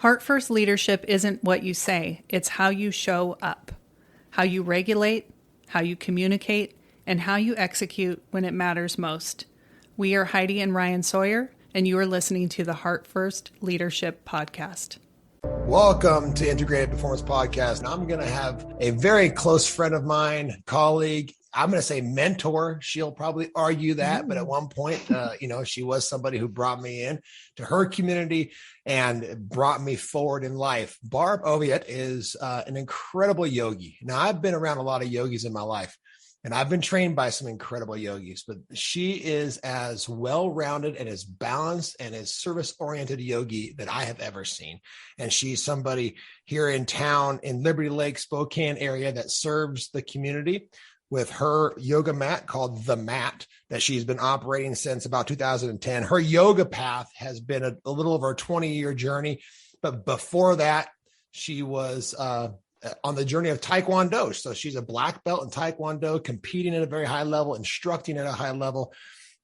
Heart first leadership isn't what you say, it's how you show up, how you regulate, how you communicate, and how you execute when it matters most. We are Heidi and Ryan Sawyer, and you are listening to the Heart First Leadership Podcast. Welcome to Integrated Performance Podcast. Now, I'm going to have a very close friend of mine, colleague, I'm going to say mentor. She'll probably argue that, but at one point, she was somebody who brought me in to her community and brought me forward in life. Barb Oviatt is an incredible yogi. Now, I've been around a lot of yogis in my life, and I've been trained by some incredible yogis, but she is as well-rounded and as balanced and as service-oriented yogi that I have ever seen. And she's somebody here in town in Liberty Lake, Spokane area that serves the community with her yoga mat called The Mat that she's been operating since about 2010. Her yoga path has been a little over a 20-year journey. But before that, she was on the journey of Taekwondo. So she's a black belt in Taekwondo, competing at a very high level, instructing at a high level.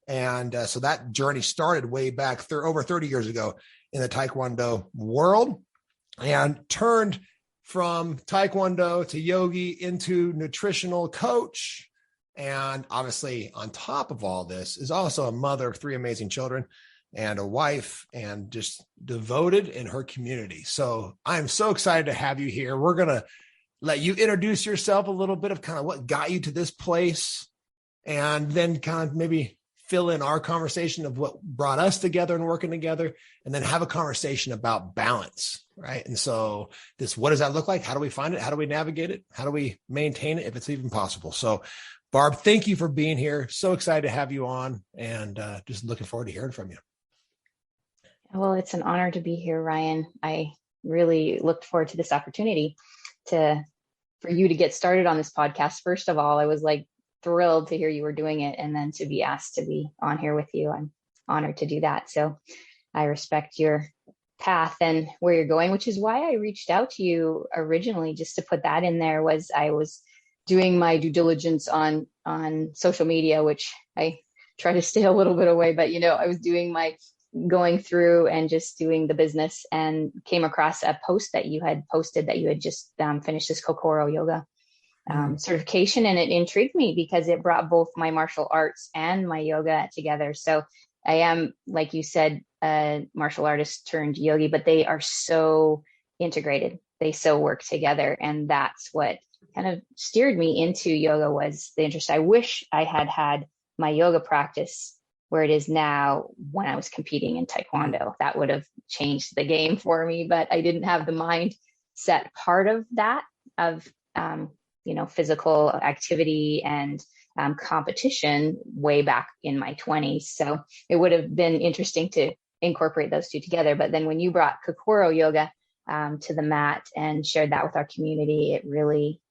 And so that journey started way back over 30 years ago in the Taekwondo world, and turned from Taekwondo to yogi into nutritional coach. And obviously on top of all this is also a mother of 3 amazing children and a wife, and just devoted in her community. So I'm so excited to have you here. We're going to let you introduce yourself a little bit of kind of what got you to this place, and then kind of maybe fill in our conversation of what brought us together and working together, and then have a conversation about balance, right? And so what does that look like? How do we find it? How do we navigate it? How do we maintain it if it's even possible? So Barb, thank you for being here. So excited to have you on, and just looking forward to hearing from you. Well, it's an honor to be here, Ryan. I really looked forward to this opportunity for you to get started on this podcast. First of all, I was thrilled to hear you were doing it, and then to be asked to be on here with you. I'm honored to do that. So I respect your path and where you're going, which is why I reached out to you originally, just to put that in there. Was I was doing my due diligence on social media, which I try to stay a little bit away, but I was doing my going through and just doing the business, and came across a post that you had posted that you had just finished this Kokoro yoga certification. And it intrigued me because it brought both my martial arts and my yoga together. So I am, like you said, a martial artist turned yogi, but they are so integrated. They so work together. And that's what kind of steered me into yoga, was the interest. I wish I had my yoga practice where it is now when I was competing in Taekwondo. That would have changed the game for me, but I didn't have the mindset part of that, of physical activity and competition way back in my 20s. So it would have been interesting to incorporate those two together. But then when you brought Kokoro yoga to the mat and shared that with our community, it really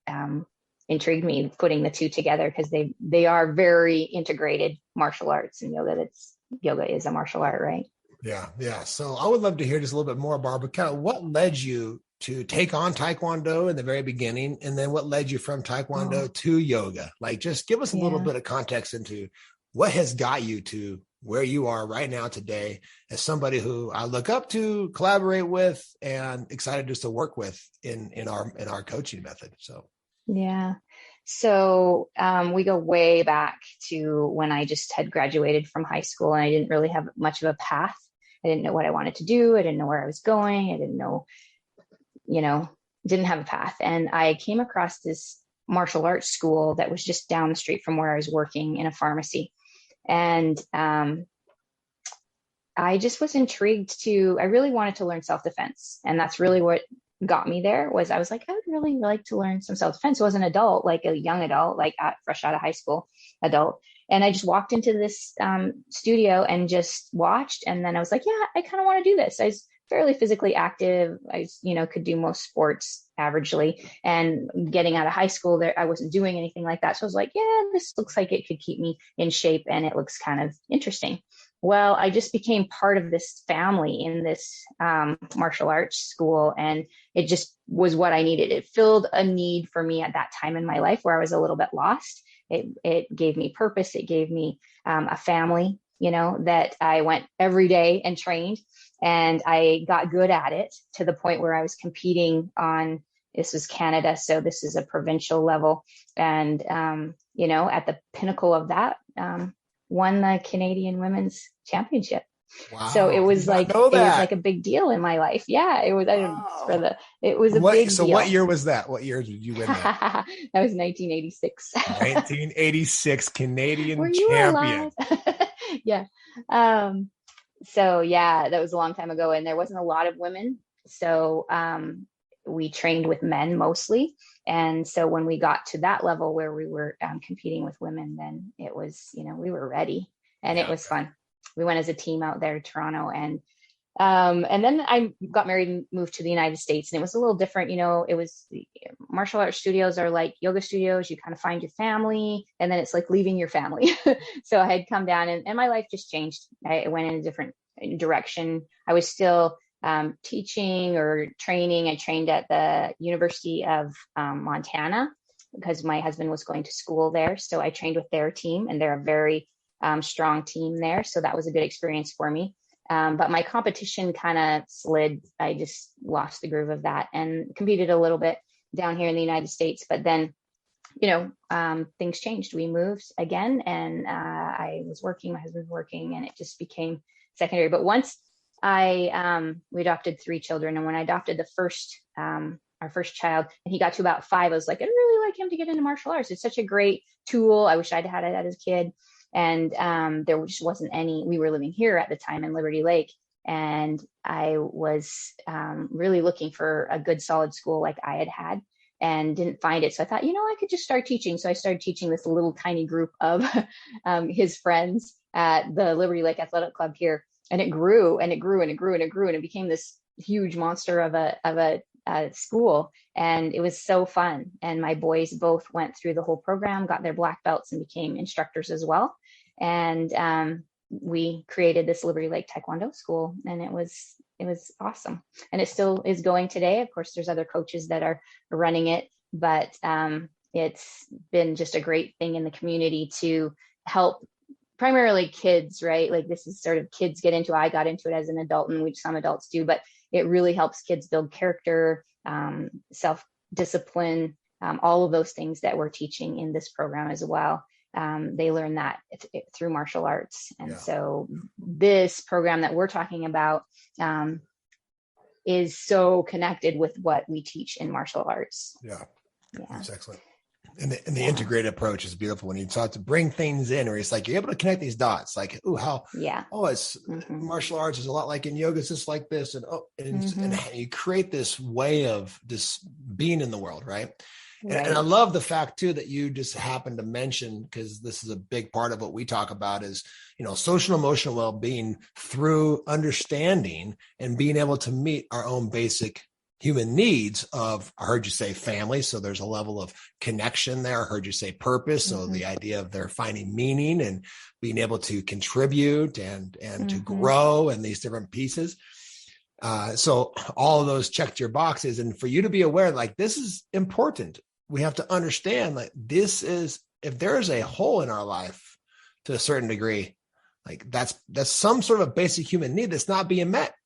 intrigued me, putting the two together, because they are very integrated martial arts, and yoga is a martial art, right? Yeah. So I would love to hear just a little bit more, Barbara, kind of what led you to take on Taekwondo in the very beginning, and then what led you from Taekwondo to yoga? Just give us a little bit of context into what has got you to where you are right now today, as somebody who I look up to, collaborate with, and excited just to work with in our coaching method. Yeah. So we go way back to when I just had graduated from high school, and I didn't really have much of a path. I didn't know what I wanted to do. I didn't know where I was going. I didn't know, didn't have a path. And I came across this martial arts school that was just down the street from where I was working in a pharmacy. And I just was intrigued I really wanted to learn self-defense. And that's really what got me there. Was I was like, I would really like to learn some self-defense. I was an adult, like a young adult, fresh out of high school adult. And I just walked into this studio and just watched. And then I was like, yeah, I kind of want to do this. I was fairly physically active. I, could do most sports averagely. And getting out of high school there, I wasn't doing anything like that. So I was like, yeah, this looks like it could keep me in shape, and it looks kind of interesting. Well, I just became part of this family in this martial arts school, and it just was what I needed. It filled a need for me at that time in my life where I was a little bit lost. It gave me purpose. It gave me a family. that I went every day and trained, and I got good at it to the point where I was competing on, this was Canada, so this is a provincial level. And, at the pinnacle of that, won the Canadian Women's Championship. Wow. So it was like a big deal in my life. Yeah, it was. Wow. It was a big deal. What year was that? What year did you win that? That was 1986. 1986 Canadian Were you champion. alive? Yeah. So yeah, that was a long time ago, and there wasn't a lot of women. So we trained with men mostly. And so when we got to that level where we were competing with women, then it was, we were ready, and it was fun. We went as a team out there to Toronto, and then I got married and moved to the United States, and it was a little different. It was, martial arts studios are like yoga studios. You kind of find your family, and then it's like leaving your family. So I had come down, and my life just changed. I went in a different direction. I was still teaching or training. I trained at the University of Montana because my husband was going to school there. So I trained with their team, and they're a very strong team there. So that was a good experience for me. But my competition kind of slid. I just lost the groove of that and competed a little bit down here in the United States. But then, things changed. We moved again, and I was working, my husband was working, and it just became secondary. But once we adopted 3 children. And when I adopted our first child, and he got to about 5, I was like, I'd really like him to get into martial arts. It's such a great tool. I wish I'd had it as a kid. And there just wasn't any. We were living here at the time in Liberty Lake, and I was really looking for a good solid school like I had and didn't find it. So I thought, I could just start teaching. So I started teaching this little tiny group of his friends at the Liberty Lake Athletic Club here. And it grew and it grew and it grew and it grew, and it became this huge monster of a school. And it was so fun. And my boys both went through the whole program, got their black belts, and became instructors as well. And we created this Liberty Lake Taekwondo school, and it was awesome. And it still is going today. Of course, there's other coaches that are running it, but it's been just a great thing in the community to help primarily kids, right? Like this is sort of kids get into it. I got into it as an adult, and some adults do, but it really helps kids build character, self-discipline, all of those things that we're teaching in this program as well. They learn that through martial arts. And so this program that we're talking about is so connected with what we teach in martial arts. Yeah. That's excellent. And the integrated approach is beautiful when you start to bring things in, where it's like you're able to connect these dots. Like, it's martial arts is a lot like in yoga, it's just like this, and you create this way of just being in the world, right? Right. And I love the fact too that you just happened to mention, because this is a big part of what we talk about is, social and emotional well-being through understanding and being able to meet our own basic human needs of, I heard you say family. So there's a level of connection there. I heard you say purpose. So the idea of they're finding meaning and being able to contribute and to grow and these different pieces. So all of those checked your boxes. And for you to be aware, like, this is important. We have to understand, like, this is, if there is a hole in our life to a certain degree, like that's some sort of basic human need that's not being met.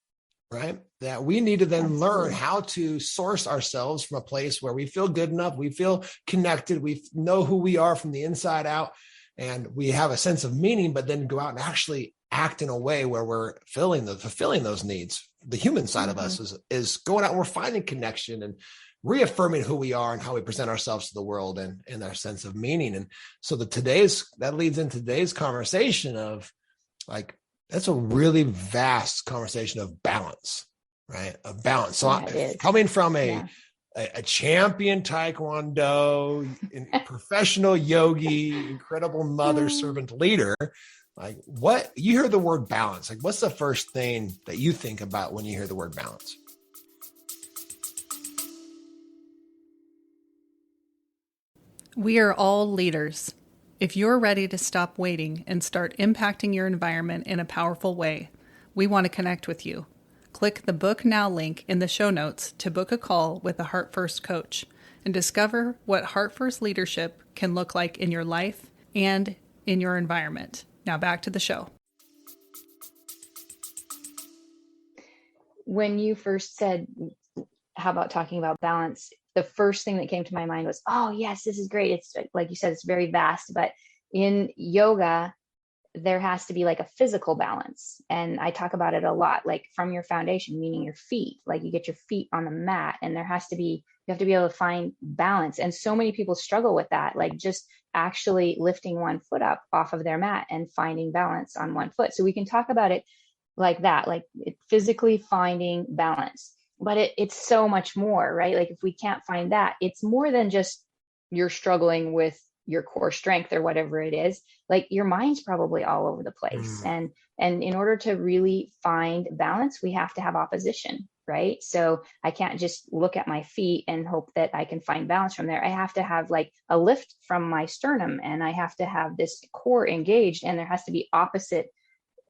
Right? That we need to then learn how to source ourselves from a place where we feel good enough, we feel connected, we know who we are from the inside out, and we have a sense of meaning, but then go out and actually act in a way where we're fulfilling those needs. The human side of us is going out and we're finding connection and reaffirming who we are and how we present ourselves to the world and our sense of meaning. And so that leads into today's conversation of, like, that's a really vast conversation of balance, right? Of balance. So coming from a champion Taekwondo, professional yogi, incredible mother, servant leader, like, what you hear the word balance, like, what's the first thing that you think about when you hear the word balance? We are all leaders. If you're ready to stop waiting and start impacting your environment in a powerful way, we want to connect with you. Click the Book Now link in the show notes to book a call with a Heart First coach and discover what Heart First leadership can look like in your life and in your environment. Now back to the show. when you first said, how about talking about balance? The first thing that came to my mind was, oh yes, this is great. It's like you said, it's very vast, but in yoga, there has to be like a physical balance. And I talk about it a lot, like from your foundation, meaning your feet, like you get your feet on the mat, and you have to be able to find balance. And so many people struggle with that, like just actually lifting one foot up off of their mat and finding balance on one foot. So we can talk about it like that, like physically finding balance, but it's so much more, right? Like if we can't find that, it's more than just you're struggling with your core strength or whatever it is. Like your mind's probably all over the place. And in order to really find balance, we have to have opposition, right? So I can't just look at my feet and hope that I can find balance from there. I have to have like a lift from my sternum, and I have to have this core engaged, and there has to be opposite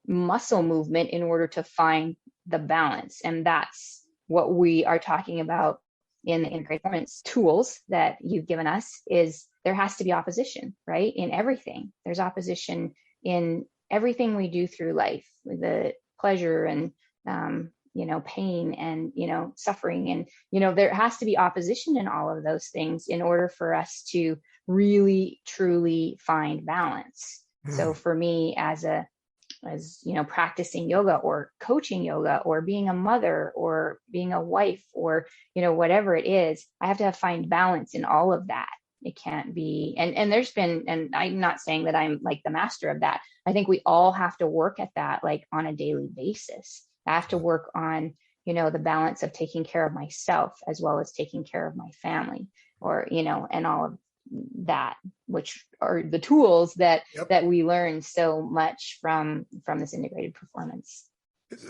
muscle movement in order to find the balance. And that's what we are talking about in the integrated performance tools that you've given us. Is there has to be opposition, right? In everything. There's opposition in everything we do through life, the pleasure and, pain and, suffering. And, there has to be opposition in all of those things in order for us to really, truly find balance. So for me, as practicing yoga or coaching yoga or being a mother or being a wife or, whatever it is, I have to find balance in all of that. It can't be, and there's been, and I'm not saying that I'm like the master of that. I think we all have to work at that, like on a daily basis. I have to work on, the balance of taking care of myself as well as taking care of my family, or, and all of that, which are the tools that we learn so much from this integrated performance.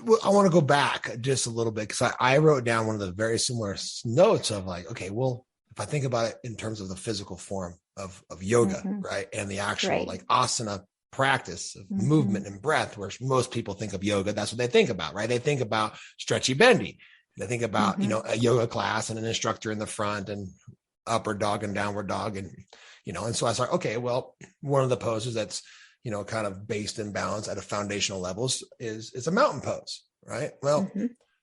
Well, I want to go back just a little bit, because I wrote down one of the very similar notes of like, okay, well, if I think about it in terms of the physical form of yoga, right, and the actual like asana practice of movement and breath, where most people think of yoga, that's what they think about, right? They think about stretchy bendy. They think about, a yoga class and an instructor in the front and upward dog and downward dog. And, and so I thought, okay, well, one of the poses that's, kind of based in balance at a foundational levels is a mountain pose, right? Well,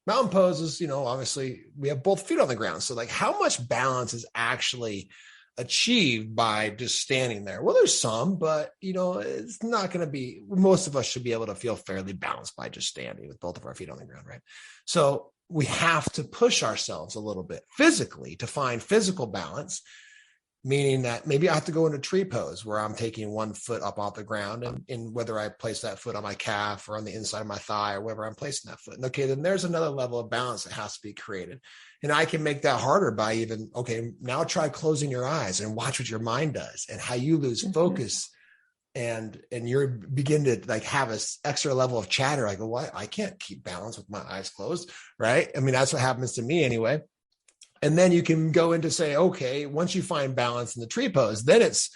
mountain poses, obviously we have both feet on the ground. So like how much balance is actually achieved by just standing there? Well, there's some, but it's not going to be, most of us should be able to feel fairly balanced by just standing with both of our feet on the ground, right? So we have to push ourselves a little bit physically to find physical balance, meaning that maybe I have to go into tree pose where I'm taking one foot up off the ground, and whether I place that foot on my calf or on the inside of my thigh or wherever I'm placing that foot. And okay, then there's another level of balance that has to be created. And I can make that harder by even, okay, now try closing your eyes and watch what your mind does and how you lose focus. And you begin to like have this extra level of chatter. Like, well, I can't keep balance with my eyes closed, right? I mean, that's what happens to me anyway. And then you can go into say, okay, once you find balance in the tree pose, then it's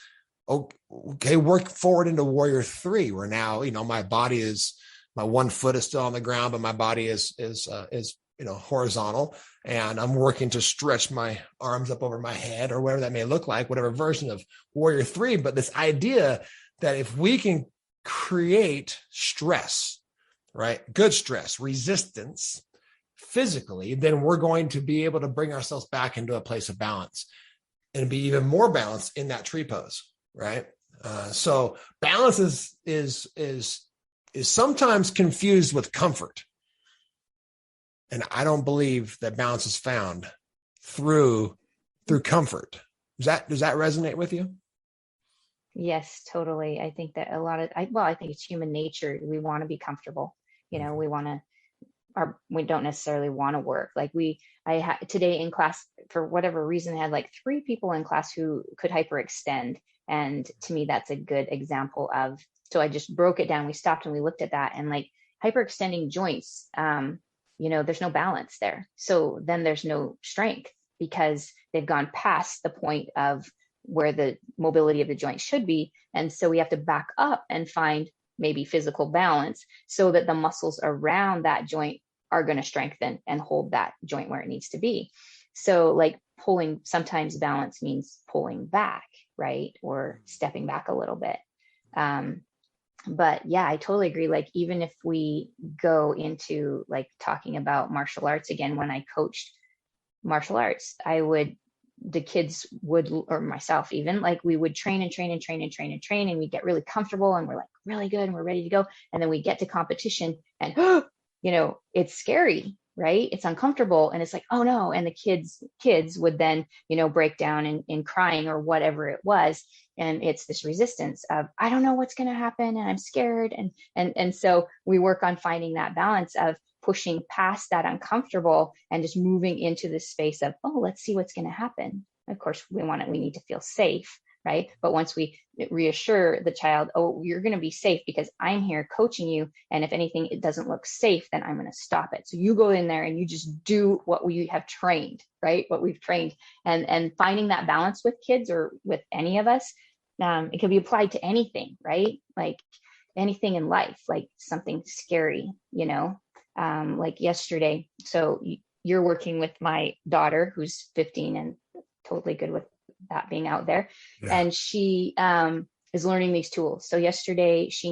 okay, work forward into warrior 3, where now, my one foot is still on the ground, but my body is horizontal, and I'm working to stretch my arms up over my head or whatever that may look like, whatever version of warrior 3. But this idea that if we can create stress, right, good stress, resistance, physically, then we're going to be able to bring ourselves back into a place of balance and be even more balanced in that tree pose, right? So balance is sometimes confused with comfort, and I don't believe that balance is found through comfort. Does that resonate with you? Yes, totally. I think that I think it's human nature. We want to be comfortable. We don't necessarily want to work. Like today in class, for whatever reason, I had like 3 people in class who could hyperextend. And to me, that's a good example of, so I just broke it down. We stopped and we looked at that, and like hyperextending joints, there's no balance there. So then there's no strength because they've gone past the point of where the mobility of the joint should be. And so we have to back up and find maybe physical balance so that the muscles around that joint are going to strengthen and hold that joint where it needs to be. So like sometimes balance means pulling back, right? Or stepping back a little bit. But yeah, I totally agree. Like, even if we go into like talking about martial arts again, when I coached martial arts, the kids would, or myself even, like, we would train and train and train and train and train, and we get really comfortable and we're like really good and we're ready to go. And then we get to competition and, it's scary, right? It's uncomfortable. And it's like, oh no. And the kids would then, break down in crying or whatever it was. And it's this resistance of, I don't know what's going to happen and I'm scared. And so we work on finding that balance of pushing past that uncomfortable and just moving into this space of, oh, let's see what's going to happen. Of course, we need to feel safe, right? But once we reassure the child, oh, you're going to be safe because I'm here coaching you. And if anything, it doesn't look safe, then I'm going to stop it. So you go in there and you just do what we have trained, right? What we've trained, and finding that balance with kids or with any of us. It can be applied to anything, right? Like anything in life, like something scary, like yesterday. So you're working with my daughter who's 15 and totally good with that being out there. Yeah. And she is learning these tools. So yesterday she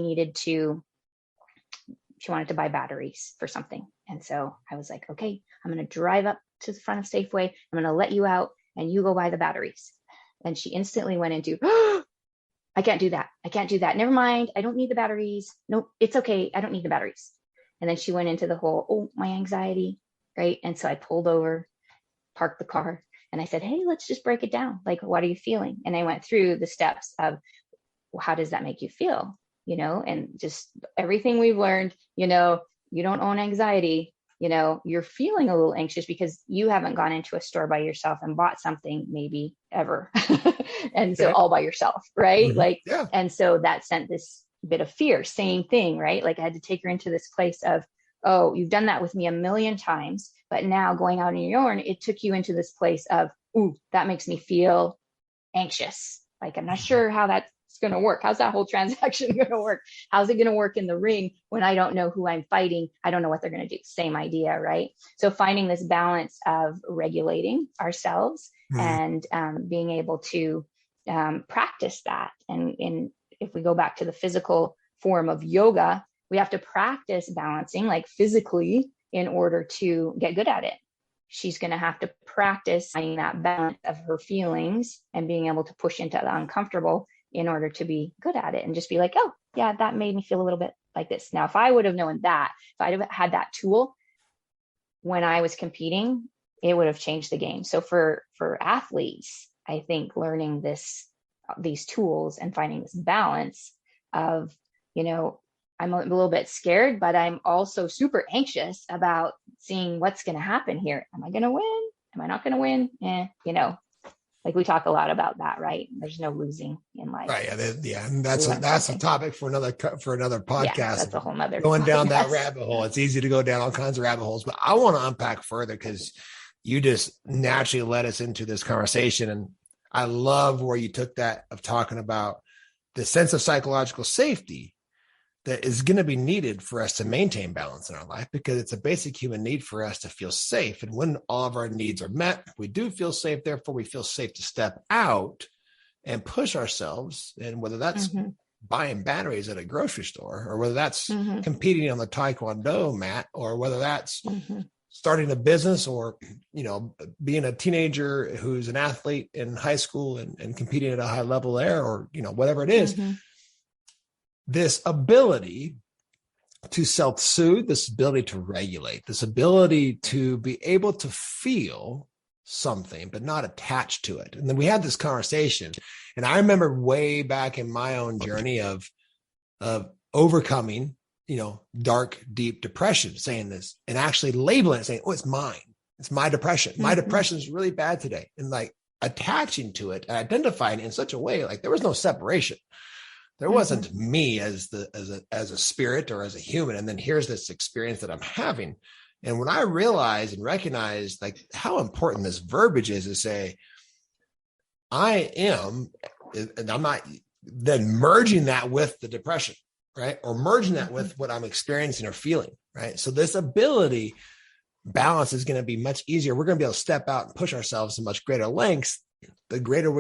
wanted to buy batteries for something. And so I was like, okay, I'm going to drive up to the front of Safeway. I'm going to let you out and you go buy the batteries. And she instantly went into, oh, I can't do that. I can't do that. Never mind. I don't need the batteries. No, it's okay. I don't need the batteries. And then she went into the whole, oh, my anxiety, right? And so I pulled over, parked the car, and I said, hey, let's just break it down. Like, what are you feeling? And I went through the steps of, well, how does that make you feel? And just everything we've learned, you don't own anxiety. You're feeling a little anxious because you haven't gone into a store by yourself and bought something maybe ever. And so all by yourself, right? Mm-hmm. Like, yeah. And so that sent this bit of fear, same thing, right? Like I had to take her into this place of, oh, you've done that with me a million times, but now going out on your own, it took you into this place of, ooh, that makes me feel anxious. Like, I'm not sure how that's going to work. How's that whole transaction going to work? How's it going to work in the ring when I don't know who I'm fighting? I don't know what they're going to do. Same idea, right? So finding this balance of regulating ourselves and being able to practice that. And if we go back to the physical form of yoga, we have to practice balancing, like physically, in order to get good at it. She's going to have to practice finding that balance of her feelings and being able to push into the uncomfortable in order to be good at it and just be like, oh, yeah, that made me feel a little bit like this. Now, if I would have known that, if I'd have had that tool when I was competing, it would have changed the game. So for athletes, I think learning these tools and finding this balance of, I'm a little bit scared, but I'm also super anxious about seeing what's going to happen here. Am I going to win? Am I not going to win? Like we talk a lot about that, right? There's no losing in life. Right. Yeah. And that's a topic for another podcast. Yeah, that's a whole nother going down that rabbit hole. It's easy to go down all kinds of rabbit holes, but I want to unpack further because you just naturally led us into this conversation. And I love where you took that of talking about the sense of psychological safety that is going to be needed for us to maintain balance in our life, because it's a basic human need for us to feel safe. And when all of our needs are met, we do feel safe. Therefore, we feel safe to step out and push ourselves. And whether that's buying batteries at a grocery store, or whether that's competing on the Taekwondo mat, or whether that's starting a business, or, being a teenager who's an athlete in high school and competing at a high level there, or, whatever it is. This ability to self-soothe, this ability to regulate, this ability to be able to feel something, but not attached to it. And then we had this conversation, and I remember way back in my own journey of overcoming, dark, deep depression, saying this and actually labeling it, saying, oh, it's mine. It's my depression. My depression is really bad today. And like attaching to it and identifying it in such a way, like there was no separation. There wasn't me as a spirit or as a human. And then here's this experience that I'm having. And when I realized and recognized like how important this verbiage is to say, I am, and I'm not then merging that with the depression, right? Or merging that with what I'm experiencing or feeling, right? So this ability balance is going to be much easier. We're going to be able to step out and push ourselves to much greater lengths. The greater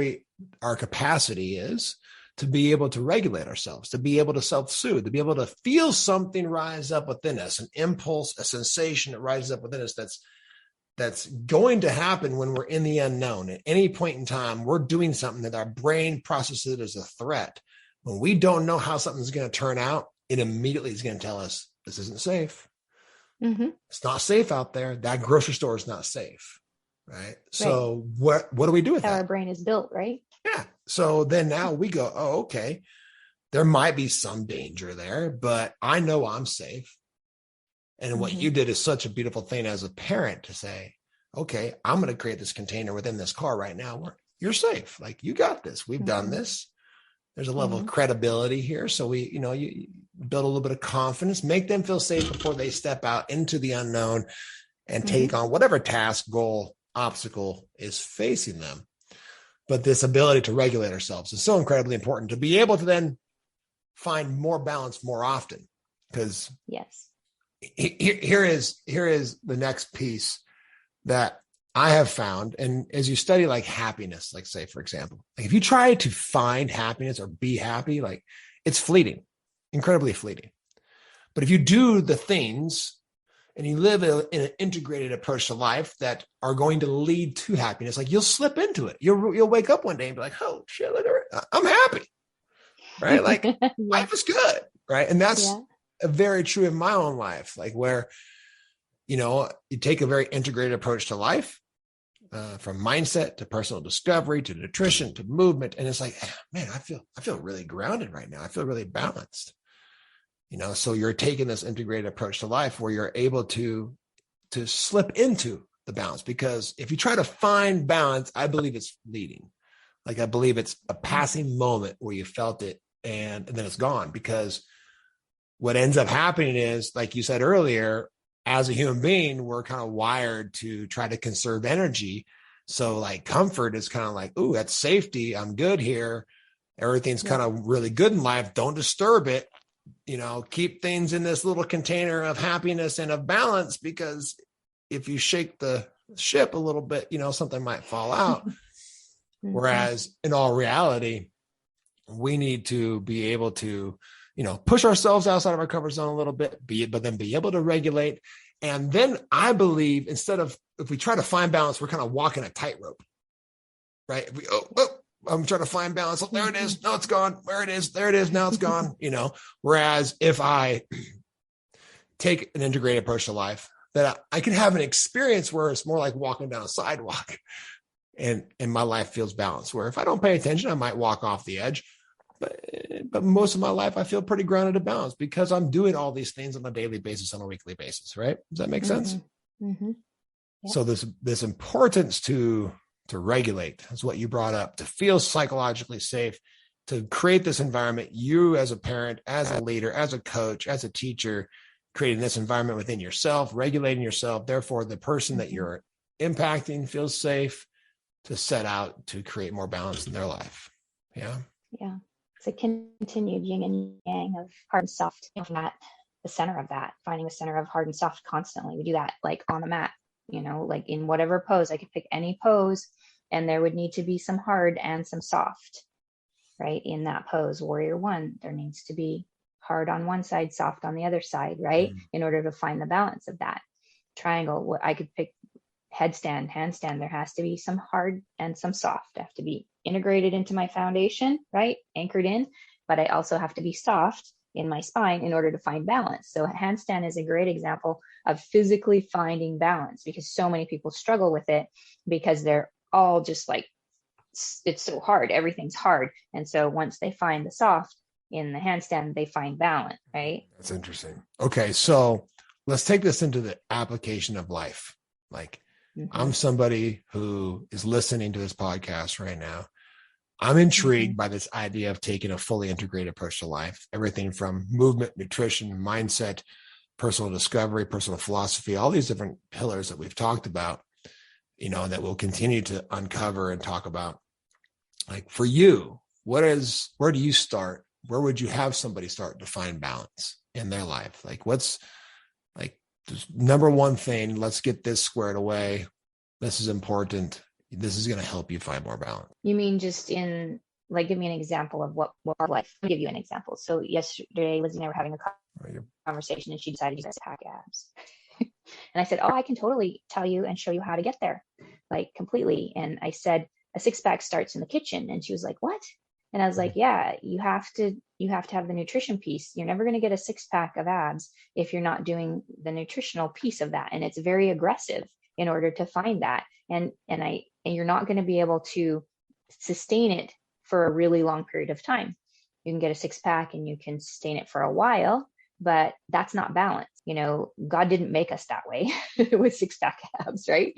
our capacity is to be able to regulate ourselves, to be able to self-soothe, to be able to feel something rise up within us, an impulse, a sensation that rises up within us that's going to happen when we're in the unknown. At any point in time, we're doing something that our brain processes as a threat. When we don't know how something's going to turn out, it immediately is going to tell us this isn't safe. Mm-hmm. It's not safe out there. That grocery store is not safe. Right. So what do we do with that? How our brain is built, right? Yeah. So then now we go, oh, okay, there might be some danger there, but I know I'm safe. And what you did is such a beautiful thing as a parent to say, okay, I'm going to create this container within this car right now where you're safe. Like, you got this. We've done this. There's a level of credibility here. So you build a little bit of confidence, make them feel safe before they step out into the unknown and take on whatever task, goal, obstacle is facing them. But this ability to regulate ourselves is so incredibly important to be able to then find more balance more often. Because here is the next piece that I have found. And as you study like happiness, like say, for example, like if you try to find happiness or be happy, like it's fleeting, incredibly fleeting. But if you do the things and you live in an integrated approach to life that are going to lead to happiness, like you'll slip into it. You'll wake up one day and be like, oh shit, look at it. I'm happy, right? Like life is good, right? And that's very true in my own life, like where, you take a very integrated approach to life, from mindset to personal discovery, to nutrition, to movement. And it's like, man, I feel really grounded right now. I feel really balanced. So you're taking this integrated approach to life where you're able to slip into the balance, because if you try to find balance, I believe it's fleeting. Like, I believe it's a passing moment where you felt it and then it's gone, because what ends up happening is, like you said earlier, as a human being, we're kind of wired to try to conserve energy. So like comfort is kind of like, ooh, that's safety. I'm good here. Everything's kind of really good in life. Don't disturb it. Keep things in this little container of happiness and of balance, because if you shake the ship a little bit, something might fall out. Whereas in all reality, we need to be able to, push ourselves outside of our comfort zone a little bit, but then be able to regulate. And then I believe, instead of, if we try to find balance, we're kind of walking a tightrope, right? If we, I'm trying to find balance. Oh, there it is. No, it's gone. Where it is. There it is. Now it's gone. Whereas if I take an integrated approach to life, that I can have an experience where it's more like walking down a sidewalk, and my life feels balanced. Where if I don't pay attention, I might walk off the edge. But most of my life, I feel pretty grounded and balanced because I'm doing all these things on a daily basis, on a weekly basis, right? Does that make sense? So this importance to regulate is what you brought up, to feel psychologically safe, to create this environment, you as a parent, as a leader, as a coach, as a teacher, creating this environment within yourself, regulating yourself. Therefore, the person that you're impacting feels safe to set out to create more balance in their life. Yeah. Yeah. It's a continued yin and yang of hard and soft, at the center of that, finding the center of hard and soft constantly. We do that like on the mat, like in whatever pose. I could pick any pose and there would need to be some hard and some soft, right? In that pose, warrior one, there needs to be hard on one side, soft on the other side, right? In order to find the balance of that. Triangle, I could pick headstand, handstand. There has to be some hard and some soft. I have to be integrated into my foundation, right? Anchored in, but I also have to be soft in my spine in order to find balance. So a handstand is a great example of physically finding balance, because so many people struggle with it because they're all just like, it's so hard. Everything's hard. And so once they find the soft in the handstand, they find balance, right? That's interesting. Okay. So let's take this into the application of life. Like, I'm somebody who is listening to this podcast right now. I'm intrigued by this idea of taking a fully integrated approach to life, everything from movement, nutrition, mindset, personal discovery, personal philosophy, all these different pillars that we've talked about, that we'll continue to uncover and talk about. Like, for you, where do you start? Where would you have somebody start to find balance in their life? Like, what's like the number one thing? Let's get this squared away. This is important. This is going to help you find more balance. You mean just in like, give me an example of what our life. I'll give you an example. So yesterday, Lizzie and I were having a conversation, and she decided to pack abs. And I said, oh, I can totally tell you and show you how to get there, like completely. And I said, a six-pack starts in the kitchen. And she was like, what? And I was like, yeah, you have to have the nutrition piece. You're never going to get a six-pack of abs if you're not doing the nutritional piece of that. And it's very aggressive in order to find that. And you're not going to be able to sustain it for a really long period of time. You can get a six-pack and you can sustain it for a while, but that's not balance. God didn't make us that way with six-pack abs, right?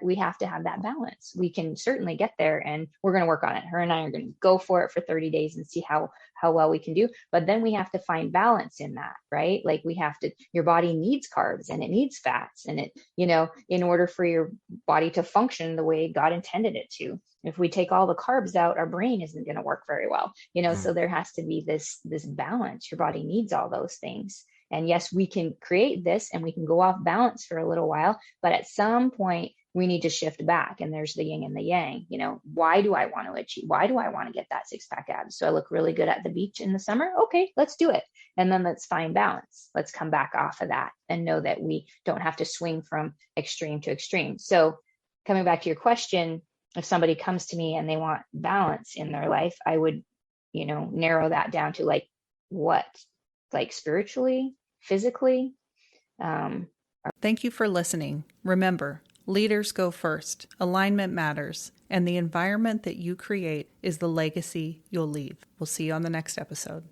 We have to have that balance. We can certainly get there, and we're going to work on it. Her and I are going to go for it for 30 days and see how well we can do. But then we have to find balance in that, right? Like your body needs carbs and it needs fats, and in order for your body to function the way God intended it to. If we take all the carbs out, our brain isn't going to work very well, so there has to be this balance. Your body needs all those things. And yes, we can create this and we can go off balance for a little while, but at some point we need to shift back. And there's the yin and the yang. Why do I want to achieve? Why do I want to get that six-pack abs? So I look really good at the beach in the summer. Okay, let's do it. And then let's find balance. Let's come back off of that and know that we don't have to swing from extreme to extreme. So coming back to your question, if somebody comes to me and they want balance in their life, I would, narrow that down to like what? Like spiritually, physically. Thank you for listening. Remember, leaders go first. Alignment matters. And the environment that you create is the legacy you'll leave. We'll see you on the next episode.